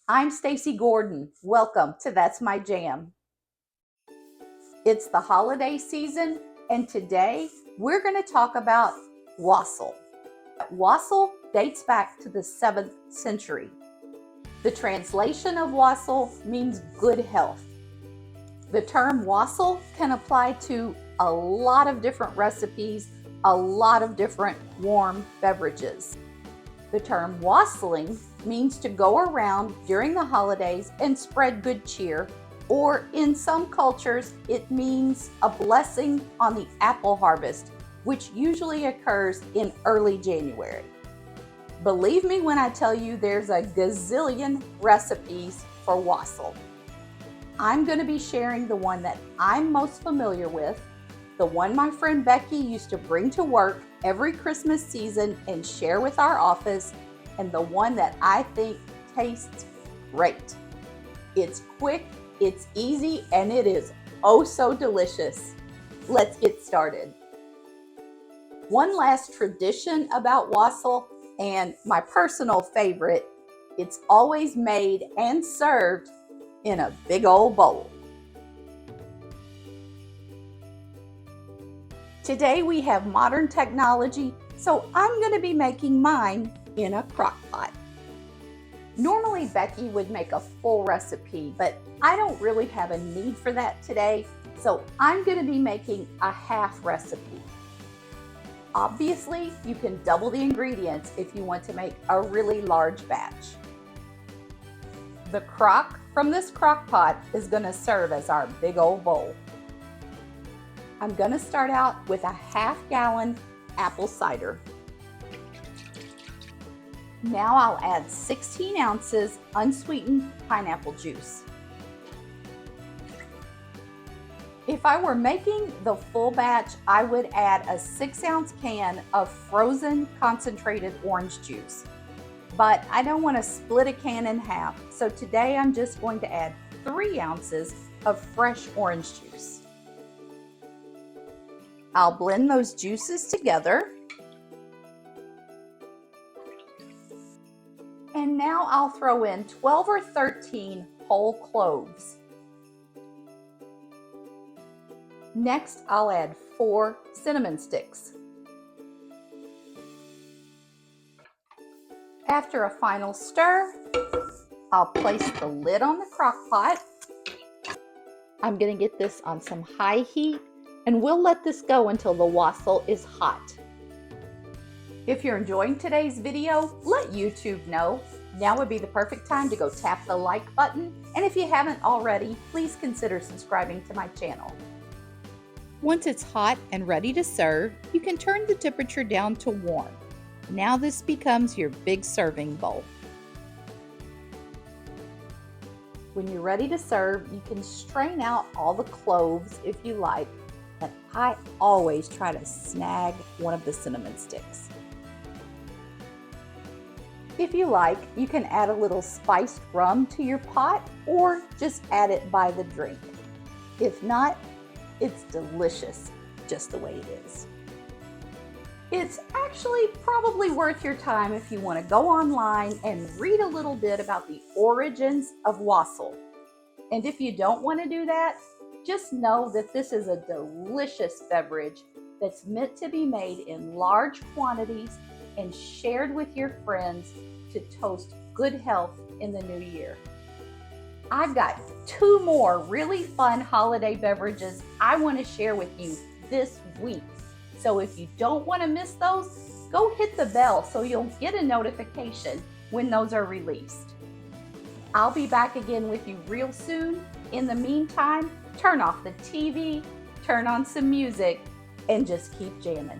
I'm Stacy Gordon. Welcome to That's My Jam. It's the holiday season, and today we're going to talk about wassail. Wassail dates back to the 7th century. The translation of wassail means good health. The term wassail can apply to a lot of different recipes, a lot of different warm beverages. The term wassailing means to go around during the holidays and spread good cheer, or in some cultures, it means a blessing on the apple harvest, which usually occurs in early January. Believe me when I tell you there's a gazillion recipes for wassail. I'm going to be sharing the one that I'm most familiar with, the one my friend Becky used to bring to work every Christmas season and share with our office, and the one that I think tastes great. It's quick, it's easy, and it is oh so delicious. Let's get started. One last tradition about wassail, and my personal favorite, it's always made and served in a big old bowl. Today we have modern technology, so I'm going to be making mine in a crock pot. Normally Becky would make a full recipe, but I don't really have a need for that today, so I'm going to be making a half recipe. Obviously, you can double the ingredients if you want to make a really large batch. The crock from this crock pot is going to serve as our big old bowl. I'm going to start out with a half-gallon apple cider. Now I'll add 16 ounces unsweetened pineapple juice. If I were making the full batch, I would add a 6-ounce can of frozen concentrated orange juice. But I don't want to split a can in half, so today I'm just going to add 3 ounces of fresh orange juice. I'll blend those juices together. And now I'll throw in 12 or 13 whole cloves. Next, I'll add 4 cinnamon sticks. After a final stir, I'll place the lid on the crock pot. I'm going to get this on some high heat, and we'll let this go until the wassail is hot. If you're enjoying today's video, let YouTube know. Now would be the perfect time to go tap the like button, and if you haven't already, please consider subscribing to my channel. Once it's hot and ready to serve, you can turn the temperature down to warm. Now this becomes your big serving bowl. When you're ready to serve, you can strain out all the cloves if you like, and I always try to snag one of the cinnamon sticks. If you like, you can add a little spiced rum to your pot or just add it by the drink. If not, it's delicious just the way it is. It's actually probably worth your time if you want to go online and read a little bit about the origins of wassail. And if you don't want to do that, just know that this is a delicious beverage that's meant to be made in large quantities and shared with your friends to toast good health in the new year. I've got 2 more really fun holiday beverages I want to share with you this week. So if you don't want to miss those, go hit the bell so you'll get a notification when those are released. I'll be back again with you real soon. In the meantime, turn off the TV, turn on some music, and just keep jamming.